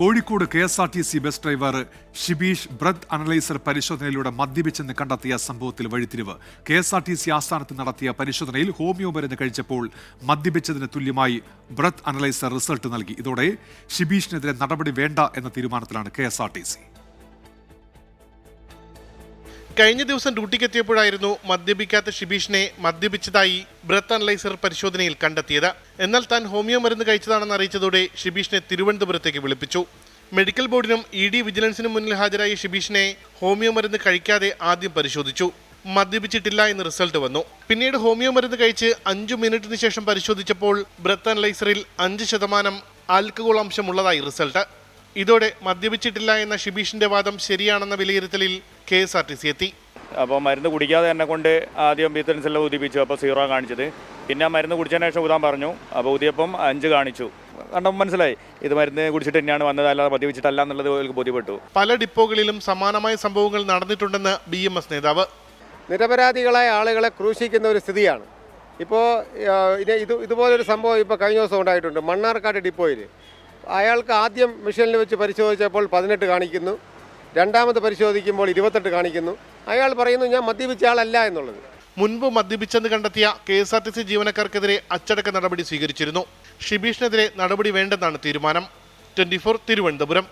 Kozhikode KSRTC bus driver Shibeesh breath analyser പരിശോധനയിലൂടെ മദ്യപിച്ചെന്ന് കണ്ടെത്തിയ സംഭവത്തിൽ വഴിത്തിരിവ്. KSRTC ആസ്ഥാനത്ത് നടത്തിയ പരിശോധനയിൽ ഹോമിയോ മരുന്ന് കഴിച്ചപ്പോൾ മദ്യപിച്ചതിന് തുല്യമായി ബ്രത്ത് അനലൈസർ റിസൾട്ട് നൽകി. ഇതോടെ ഷിബീഷിനെതിരെ നടപടി വേണ്ട എന്ന തീരുമാനത്തിലാണ് KSRTC. കഴിഞ്ഞ ദിവസം ഡ്യൂട്ടിക്കെത്തിയപ്പോഴായിരുന്നു മദ്യപിക്കാത്ത ഷിബീഷിനെ മദ്യപിച്ചതായി ബ്രത്ത് അനലൈസർ പരിശോധനയിൽ കണ്ടെത്തിയത്. എന്നാൽ താൻ ഹോമിയോ മരുന്ന് കഴിച്ചതാണെന്ന് അറിയിച്ചതോടെ ഷിബീഷിനെ തിരുവനന്തപുരത്തേക്ക് വിളിപ്പിച്ചു. മെഡിക്കൽ ബോർഡിനും ED വിജിലൻസിനും മുന്നിൽ ഹാജരായ ഷിബീഷിനെ ഹോമിയോ മരുന്ന് കഴിക്കാതെ ആദ്യം പരിശോധിച്ചു. മദ്യപിച്ചിട്ടില്ല എന്ന് റിസൾട്ട് വന്നു. പിന്നീട് ഹോമിയോ മരുന്ന് കഴിച്ച് 5 മിനിറ്റിന് ശേഷം പരിശോധിച്ചപ്പോൾ ബ്രത്ത് അനലൈസറിൽ 5% ആൽക്കഹോൾ അംശമുള്ളതായി റിസൾട്ട്. ഇതോടെ മദ്യപിച്ചിട്ടില്ല എന്ന ഷിബീഷിന്റെ വാദം ശരിയാണെന്ന വിലയിരുത്തലിൽ KSRTC എത്തി. അപ്പോൾ മരുന്ന് കുടിക്കാതെ എന്നെ കൊണ്ട് ആദ്യം ബീത്തൻസെല്ലാം ഊതിപ്പിച്ചു. അപ്പോൾ 0 കാണിച്ചത്. പിന്നെ മരുന്ന് കുടിച്ചതിന് ശേഷം ഊതാൻ പറഞ്ഞു. അപ്പോൾ ഊതിയപ്പം 5 കാണിച്ചു. കണ്ടപ്പോൾ മനസ്സിലായി ഇത് മരുന്ന് കുടിച്ചിട്ട് തന്നെയാണ് വന്നത്, അല്ലാതെ മദ്യപിച്ചിട്ടല്ല എന്നുള്ളത് എനിക്ക് ബോധ്യപ്പെട്ടു. പല ഡിപ്പോകളിലും സമാനമായ സംഭവങ്ങൾ നടന്നിട്ടുണ്ടെന്ന് BMS നേതാവ്. നിരപരാധികളായ ആളുകളെ ക്രൂശിക്കുന്ന ഒരു സ്ഥിതിയാണ് ഇപ്പോൾ. ഇതുപോലൊരു സംഭവം ഇപ്പോൾ കഴിഞ്ഞ ദിവസം ഉണ്ടായിട്ടുണ്ട് മണ്ണാർക്കാട് ഡിപ്പോയിൽ. അയാൾക്ക് ആദ്യം മെഷീനിൽ വെച്ച് പരിശോധിച്ചപ്പോൾ 18 കാണിക്കുന്നു, രണ്ടാമത് പരിശോധിക്കുമ്പോൾ 28 കാണിക്കുന്നു. അയാൾ പറയുന്നു ഞാൻ മദ്യപിച്ച ആളല്ല എന്നുള്ളത്. മുൻപ് മദ്യപിച്ചെന്ന് കണ്ടെത്തിയ KSRTC ജീവനക്കാർക്കെതിരെ അച്ചടക്ക നടപടി സ്വീകരിച്ചിരുന്നു. ഷിബീഷിനെതിരെ നടപടി വേണ്ടെന്നാണ് തീരുമാനം. 24 തിരുവനന്തപുരം.